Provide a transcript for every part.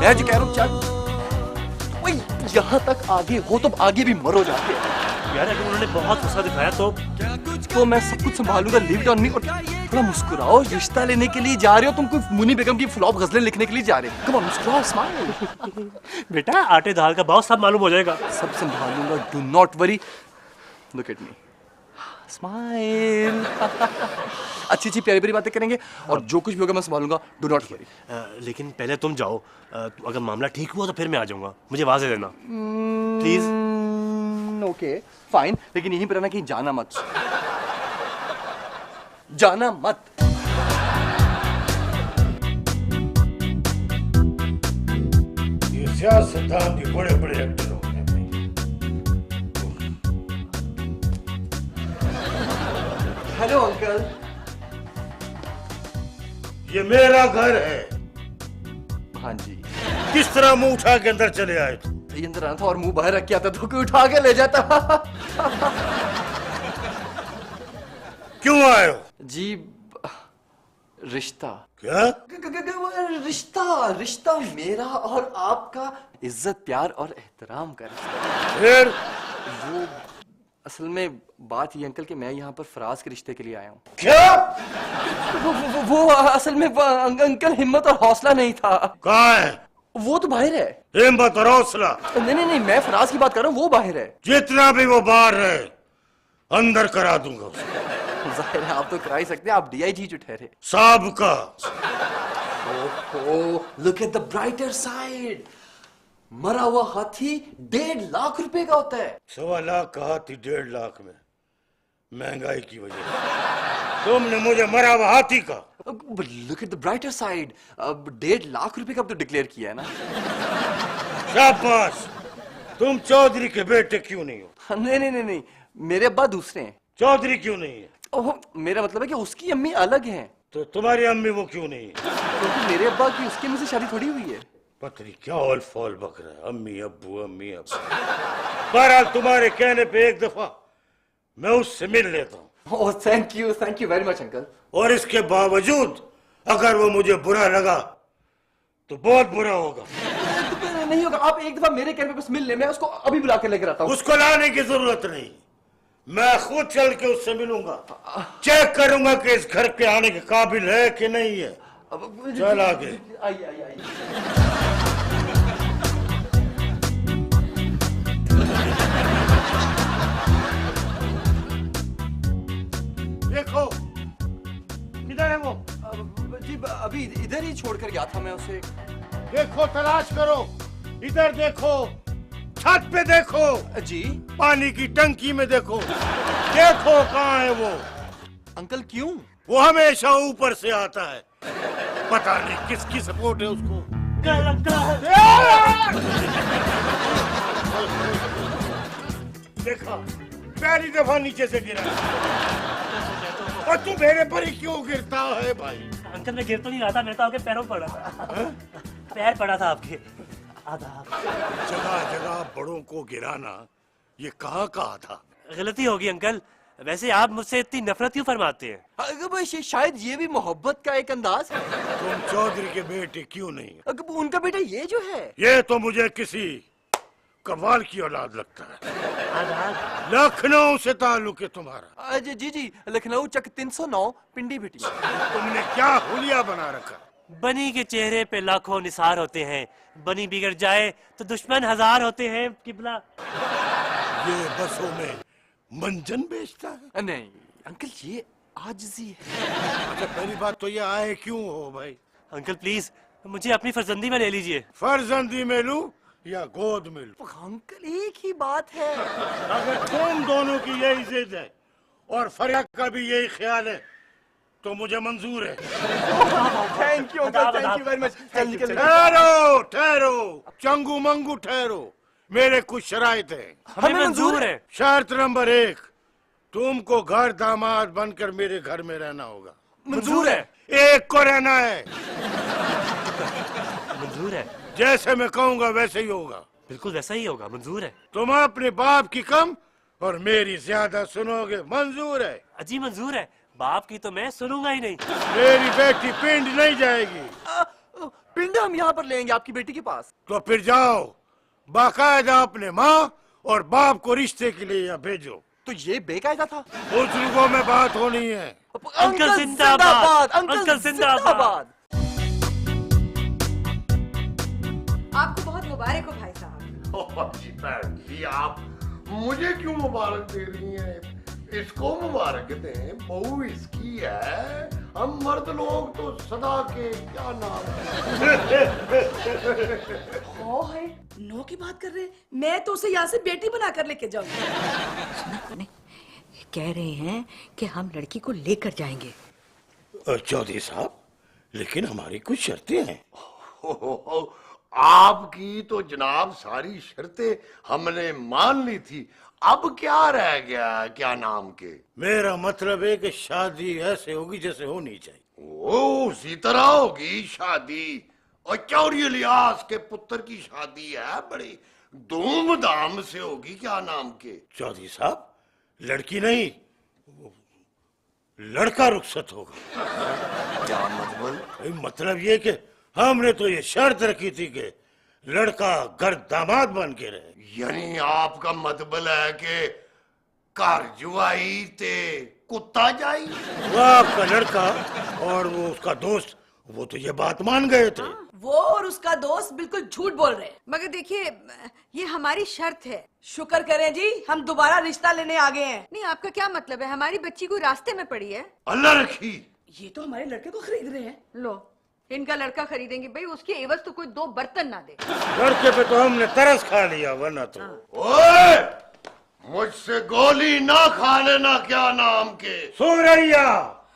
मैं जो कह रहा हूँ चल, वही यहाँ तक आगे हो तो आगे भी मरो जाके। यार अगर उन्होंने बहुत गुस्सा दिखाया तो मैं सब कुछ संभालूंगा, लीव इट ऑन मी। और थोड़ा मुस्कुराओ, रिश्ता लेने के लिए जा रहे हो तुम, कोई मुनी बेगम की फ्लॉप गजलें लिखने के लिए जा रहे हो। कम ऑन मुस्कुराओ, स्माइल। बेटा आटे दाल का भाव सब मालूम हो जाएगा। सब संभालूंगा, do not worry. Look at me, smile. अच्छी अच्छी प्यारी प्यारी बातें करेंगे और जो कुछ भी होगा मैं संभालूंगा, डू नॉट वरी। लेकिन पहले तुम जाओ, अगर मामला ठीक हुआ तो फिर मैं आ जाऊंगा, मुझे आवाज दे देना प्लीज। ओके फाइन, लेकिन यहीं पर रहना, कहीं जाना मत, जाना मत। ये सियासतदान भी बड़े बड़े एक्टर होते हैं। Hello uncle. ये मेरा घर है। हाँ जी। किस तरह मुंह उठा के अंदर चले आए थे? ये अंदर आना था और मुंह बाहर रख के आता तो कोई उठा के ले जाता। क्यों आए हो? जी रिश्ता। क्या? रिश्ता, रिश्ता मेरा और आपका, इज्जत प्यार और एहतराम का रिश्ता। फिर? वो असल में बात ये अंकल कि मैं यहाँ पर फराज के रिश्ते के लिए आया हूँ। क्या? वो असल में अंकल हिम्मत और हौसला नहीं था। कहाँ है? वो तो बाहर है। हिम्मत और हौसला? नहीं नहीं नहीं, मैं फराज की बात कर रहा हूँ, वो बाहर है। जितना भी वो बाहर है अंदर करा दूंगा उसे। जाहिर है आप तो करा ही सकते हैं, आप डीआईजी जो ठहरे। साहब का। Look at the brighter side. मरा हुआ हाथी 1.5 लाख रुपए का होता है। 1.25 लाख का हाथी 1.5 लाख में, महंगाई की वजह से। तुमने मुझे मरा हुआ हाथी का। Look at the brighter side, अब 1.5 लाख रुपए का तो डिक्लेयर किया है ना। शाबाश। तुम चौधरी के बेटे क्यों नहीं हो? नहीं नहीं नहीं नहीं, मेरे अब्बा दूसरे हैं। चौधरी क्यों नहीं है? ओह, मेरा मतलब है कि उसकी अम्मी अलग हैं। तो तुम्हारी अम्मी वो क्यों नहीं है? क्योंकि मेरे अब्बा की उसकी अम्मी से शादी थोड़ी हुई है। पता नहीं क्या ऑल फॉल बक रहा है, अम्मी अब्बू अम्मी अब्बू। बहरहाल तुम्हारे कहने पे एक दफा मैं उससे मिल लेता हूँ। Oh thank you very much uncle. और इसके बावजूद अगर वो मुझे बुरा लगा तो बहुत बुरा होगा। नहीं होगा, आप एक दफा मेरे कहने पे बस मिल ले, मैं उसको अभी बुला के लेकर आता हूँ। उसको लाने की जरूरत नहीं, मैं खुद चल के उससे मिलूंगा, चेक करूंगा कि इस घर के आने के काबिल है कि नहीं है। चल आगे। आइए आइए आइए। देखो किधर है वो? जी अभी इधर ही छोड़कर गया था मैं उसे। देखो तलाश करो, इधर देखो, छत पे देखो, जी पानी की टंकी में देखो, देखो कहाँ है वो। अंकल क्यों? वो हमेशा ऊपर से आता है, पता नहीं किसकी सपोर्ट है उसको। क्या लगता है? देखा, पहली दफा नीचे से गिरा। और तू मेरे पर ही क्यों गिरता है भाई? अंकल मैं गिर तो नहीं रहा था, मैं तो आपके पैरों पर पड़ा था। पैर पड़ा था आपके। आधा। जगह जगह बड़ों को गिराना ये कहाँ कहा था? गलती होगी अंकल, वैसे आप मुझसे इतनी नफरत क्यों फरमाते हैं? अगर भाई शायद ये भी मोहब्बत का एक अंदाज है। तुम चौधरी के बेटे क्यों नहीं? अगर उनका बेटा ये जो है, ये तो मुझे किसी कव्वाल की औलाद लगता है। आधा। लखनऊ से ताल्लुक है तुम्हारा? जी जी, लखनऊ चक 309 पिंडी बिटी। तुमने क्या हुलिया बना रखा? बनी के चेहरे पे लाखों निसार होते हैं, बनी बिगड़ जाए तो दुश्मन 1000 होते हैं। किबला ये बसों में मंजन बेचता है? नहीं अंकल, ये आजिज़ी है। अच्छा पहली बात तो ये आए क्यों हो भाई? अंकल प्लीज मुझे अपनी फर्जंदी में ले लीजिए। फर्जंदी में लूं या गोद में लूं? अंकल एक ही बात है। अगर तुम दोनों की यही जिद है और फरिया का भी यही ख्याल है तो मुझे मंजूर है। Thank you uncle, thank you very much. चल निकल। ठहरो ठहरो, चंगू मंगू ठहरो, मेरे कुछ शराइत है। हमें मंजूर है। शर्त नंबर 1, तुमको घर दामाद बनकर मेरे घर में रहना होगा। मंजूर है। एक को रहना है। मंजूर है। जैसे मैं कहूँगा वैसे ही होगा। बिल्कुल वैसा ही होगा, मंजूर है। तुम अपने बाप की कम और मेरी ज्यादा सुनोगे, मंजूर है? अजी मंजूर है, बाप की तो मैं सुनूंगा ही नहीं। मेरी बेटी पिंड नहीं जाएगी। पिंड हम यहाँ पर लेंगे आपकी बेटी के पास। तो फिर जाओ, बाकायदा अपने माँ और बाप को रिश्ते के लिए यहाँ भेजो। तो ये बेकायदा था। बुजुर्गों में बात होनी है। अंकल जिंदाबाद, अंकल जिंदाबाद। आपको बहुत मुबारक हो भाई साहब। जी बहन जी, आप मुझे क्यों मुबारक दे रही हैं? इसको मुबारक दें, बहू इसकी है। हम मर्द लोग तो सदा के क्या नाम हो है, नो की बात कर रहे हैं। मैं तो उसे यहाँ से बेटी बना कर लेके जाऊंगी। कह रहे हैं कि हम लड़की को लेकर जाएंगे। चौधरी साहब, लेकिन हमारी कुछ शर्तें हैं। आपकी तो जनाब सारी शर्तें हमने मान ली थी। अब क्या रह गया? क्या नाम के? मेरा मतलब है कि शादी ऐसे होगी जैसे होनी चाहिए। ओ, उसी तरह होगी शादी। और चौधरी इलियास के पुत्र की शादी है, बड़ी धूमधाम से होगी। क्या नाम के? चौधरी साहब, लड़की नहीं, लड़का रुखसत होगा। क्या मतलब? मतलब ये कि हमने तो ये शर्त रखी थी कि लड़का घर दामाद बन के रहे। यानी आपका मतलब है कि घर जुआई ते कुत्ता जाई? वो आपका लड़का और वो उसका दोस्त, वो तो ये बात मान गए थे। वो और उसका दोस्त बिल्कुल झूठ बोल रहे हैं। मगर देखिए, ये हमारी शर्त है। शुक्र करें जी, हम दोबारा रिश्ता लेने आ गए हैं। नहीं, आपका क्या मतलब है? हमारी बच्ची कोई रास्ते में पड़ी है? अल्लाह रखी। ये तो हमारे लड़के को खरीद रहे हैं। लो, इनका लड़का खरीदेंगे भाई, उसकी एवज तो कोई 2 बर्तन ना दे। लड़के पे तो हमने तरस खा लिया, वरना तो। ओए, मुझसे गोली ना खा लेना। क्या नाम के? सूरैया,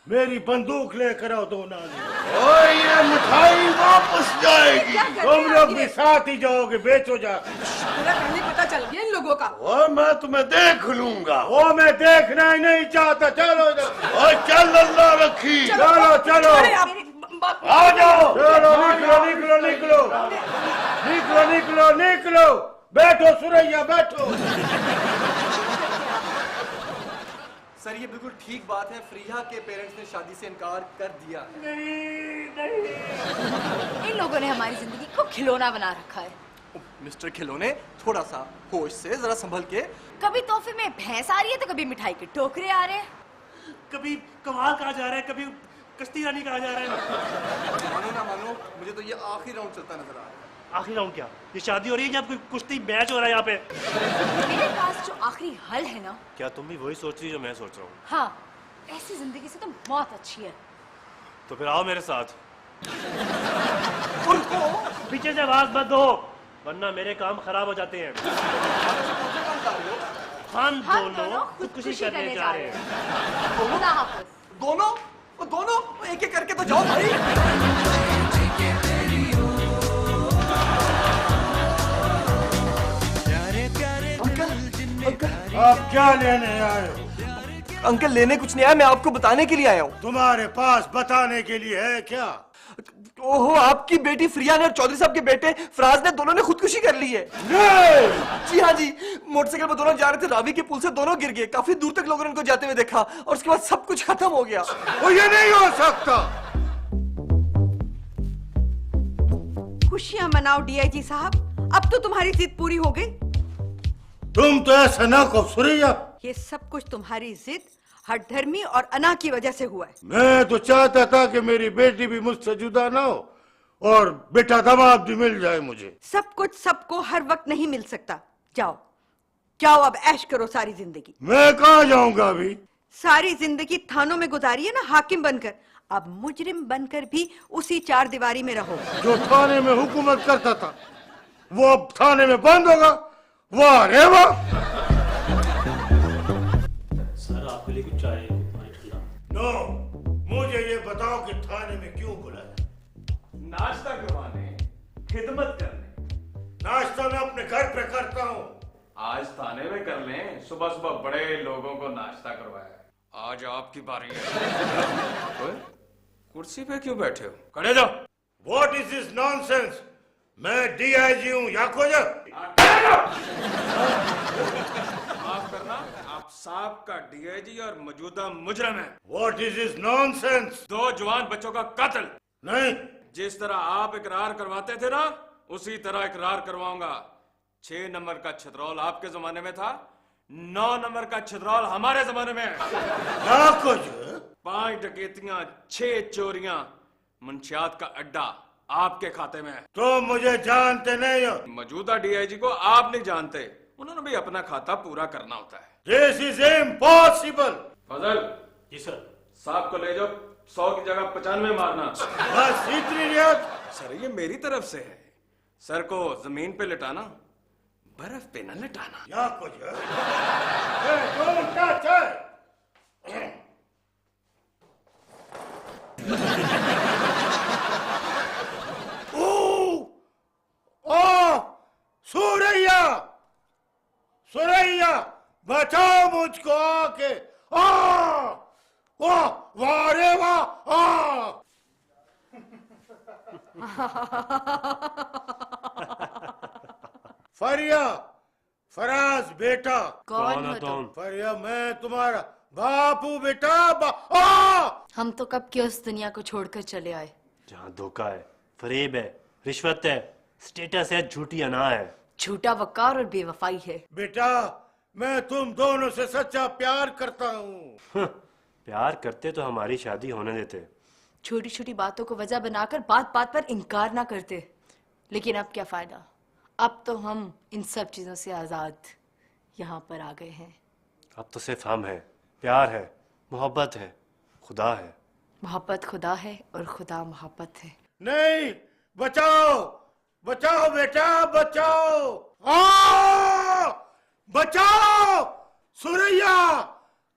मेरी बंदूक लेकर आओ, दो नानी। ओए, ये मिठाई वापस जाएगी। तुम लोग भी साथ ही जाओगे, बेचो जा। पूरा पहले पता चल गया इन लोगों का। ओए, मैं तुम्हें देख लूंगा। वो मैं देखना ही नहीं चाहता। चलो ओए, चल अल्लाह रखी। चलो चलो, अरे आप आ जाओ। चलो, निकलो निकलो निकलो निकलो निकलो निकलो। बैठो सुरैया, बैठो। सर ये बिल्कुल ठीक बात है। फ्रीहा के पेरेंट्स ने शादी से इनकार कर दिया। इन लोगों ने हमारी जिंदगी को खिलौना बना रखा है। मिस्टर खिलौने, थोड़ा सा होश से, जरा संभल के। कभी तोहफे में भैंस आ रही है तो कभी मिठाई के टोकरे आ रहे हैं। कभी कमाल कहा जा रहा है, कभी कश्ती रानी कहा जा रहा है। मानो ना मानो, मुझे तो ये आखिरी राउंड चलता नजर आ रहा है। आखिरी राउंड क्या? ये शादी हो रही है या कोई कुश्ती मैच हो रहा है यहाँ पे? मेरे पास जो आखिरी हल है ना। क्या तुम भी वही सोच रही हो जो मैं सोच रहा हूँ? हाँ, ऐसी जिंदगी से तो मौत अच्छी है। तो फिर आओ मेरे साथ। पीछे से आवाज मत दो, वरना मेरे काम खराब हो जाते हैं। हम दोनों खुदकुशी करने जा रहे हैं। खुदा हाफिज। दोनों दोनों एक एक करके तो जाओ भाई। अंकल, आप क्या लेने आए हो? अंकल लेने कुछ नहीं आया, मैं आपको बताने के लिए आया हूँ। तुम्हारे पास बताने के लिए है क्या? ओहो, आपकी बेटी फ्रिया ने और चौधरी साहब के बेटे फराज ने, दोनों ने खुदकुशी कर ली है। जी हाँ जी, मोटरसाइकिल पर दोनों जा रहे थे, रावी के पुल से दोनों गिर गए। काफी दूर तक लोगों ने उनको जाते हुए देखा और उसके बाद सब कुछ खत्म हो गया। वो ये नहीं हो सकता। खुशियां मनाओ डीआईजी साहब, अब तो तुम्हारी जिद पूरी हो गई। तुम तो ऐसा ना कहो सुरैया। ये सब कुछ तुम्हारी जिद, हठधर्मी और अना की वजह से हुआ है। मैं तो चाहता था कि मेरी बेटी भी मुझसे जुदा ना हो और बेटा दामाद भी मिल जाए मुझे। सब कुछ सबको हर वक्त नहीं मिल सकता। जाओ जाओ, अब ऐश करो सारी जिंदगी। मैं कहाँ जाऊंगा अभी? सारी जिंदगी थानों में गुजारी है ना हाकिम बनकर, अब मुजरिम बनकर भी उसी 4 दीवारी में रहो। जो थाने में हुकूमत करता था वो अब थाने में बंद होगा। वाह रे वाह। सर आपके लिए कुछ चाय, पानी ठंडा? नो, मुझे ये बताओ कि थाने में क्यों बुलाया? नाश्ता करवाने, खिदमत करने। नाश्ता मैं अपने घर पे करता हूँ। आज थाने में कर लें, सुबह सुबह बड़े लोगों को नाश्ता करवाया। आज आपकी बारी है। ओए, कुर्सी पे क्यों बैठे हो? खड़े जाओ। What is this nonsense? मैं डीआईजी हूँ, याको जा। माफ करना, आप साहब डीआईजी और मौजूदा मुजरिम है। What is this nonsense? 2 जवान बच्चों का कत्ल। नहीं, जिस तरह आप इकरार करवाते थे ना, उसी तरह इकरार करवाऊंगा। 6 नंबर का छतरौल आपके जमाने में था, 9 नंबर का छतरौल हमारे जमाने में है। क्या कुछ? 5 डकैतियां, 6 चोरियां, मंशियात का अड्डा आपके खाते में है। तो मुझे जानते नहीं हो? मौजूदा डीआईजी को आप नहीं जानते, उन्होंने भी अपना खाता पूरा करना होता है। This is impossible. Fazal ji sir. साहब को ले जाओ, 100 की जगह 95 मारना। बस इतनी रियायत? सर ये मेरी तरफ से है। सर को जमीन पे लिटाना, बर्फ पे न लिटाना। क्या कुछ है? don't touch her. Suraiya, Suraiya बचाओ मुझको आके। वाह वाह रे वाह। फरिया, फराज बेटा। कौन हो तुम? फरिया मैं तुम्हारा बाप हूँ बेटा। हम तो कब की उस दुनिया को छोड़कर चले आए जहाँ धोखा है, फरेब है, रिश्वत है, स्टेटस है, झूठी अना है। झूठा वकार और बेवफाई है। बेटा मैं तुम दोनों से सच्चा प्यार करता हूँ। प्यार करते तो हमारी शादी होने देते। छोटी छोटी बातों को वजह बनाकर बात बात पर इनकार ना करते। लेकिन अब क्या फायदा, अब तो हम इन सब चीजों से आजाद यहाँ पर आ गए हैं। अब तो सिर्फ हम हैं, प्यार है, मोहब्बत है, खुदा है। मोहब्बत खुदा है और खुदा मोहब्बत है। नहीं, बचाओ बचाओ बेटा बचाओ। बचाओ सुरैया,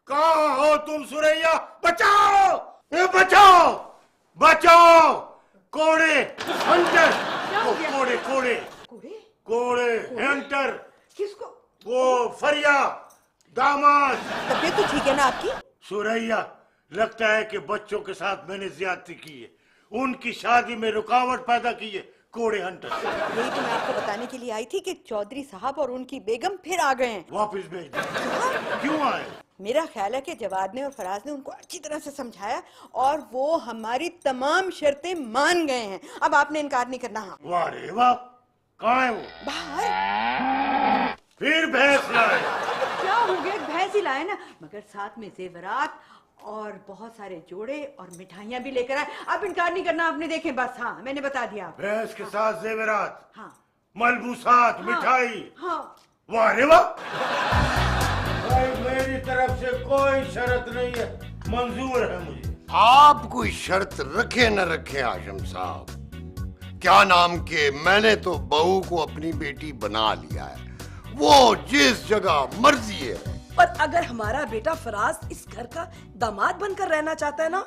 कहाँ हो तुम सुरैया? बचाओ बचाओ बचाओ। कोड़े हंटर, कोड़े कोड़े कोड़े हंटर। किसको? वो फरिया दामाद। तबीयत तो ठीक है ना आपकी? सुरैया लगता है कि बच्चों के साथ मैंने ज्यादती की है, उनकी शादी में रुकावट पैदा की है। कोड़े हंटर। यही तो मैं आपको बताने के लिए आई थी कि चौधरी साहब और उनकी बेगम फिर आ गए हैं। वापस भेज दो। क्यों आए? मेरा ख्याल है कि जवाद ने और फराज ने उनको अच्छी तरह से समझाया और वो हमारी तमाम शर्तें मान गए हैं। अब आपने इनकार नहीं करना। हाँ। वाह रे वाह, कहाँ है वो? बाहर। फिर भैंस लाए? क्या हो गया, भैंस ही लाए ना, मगर साथ में जेवरात और बहुत सारे जोड़े और मिठाइयाँ भी लेकर आए। अब इनकार नहीं करना आपने, देखें बस। हाँ मैंने बता दिया। भैंस के साथ जेवरात, हाँ मलबूसात, मिठाई। हाँ। वाह रे वाह। भाई मेरी तरफ से कोई शर्त नहीं है, मंजूर है मुझे। आप कोई शर्त रखे न रखे आशम साहब, क्या नाम के मैंने तो बहू को अपनी बेटी बना लिया है, वो जिस जगह मर्जी है। पर अगर हमारा बेटा फराज इस घर का दामाद बनकर रहना चाहता है ना,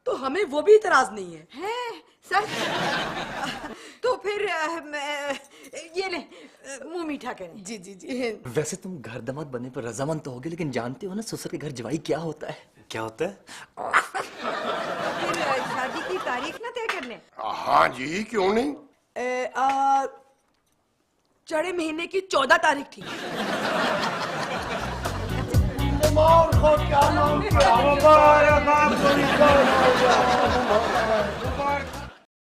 तो हमें वो भी इतराज नहीं है। है सच? तो फिर ये ले, मुंह मीठा करें। जी जी जी। वैसे तुम घर दामाद बनने पर रजामंद तो होगे, लेकिन जानते हो ना ससुर के घर जवाई क्या होता है? क्या होता है? फिर शादी की तारीख ना तय कर लें। हाँ जी, क्यों नहीं। चढ़े महीने की 14 तारीख थी। क्या नाम?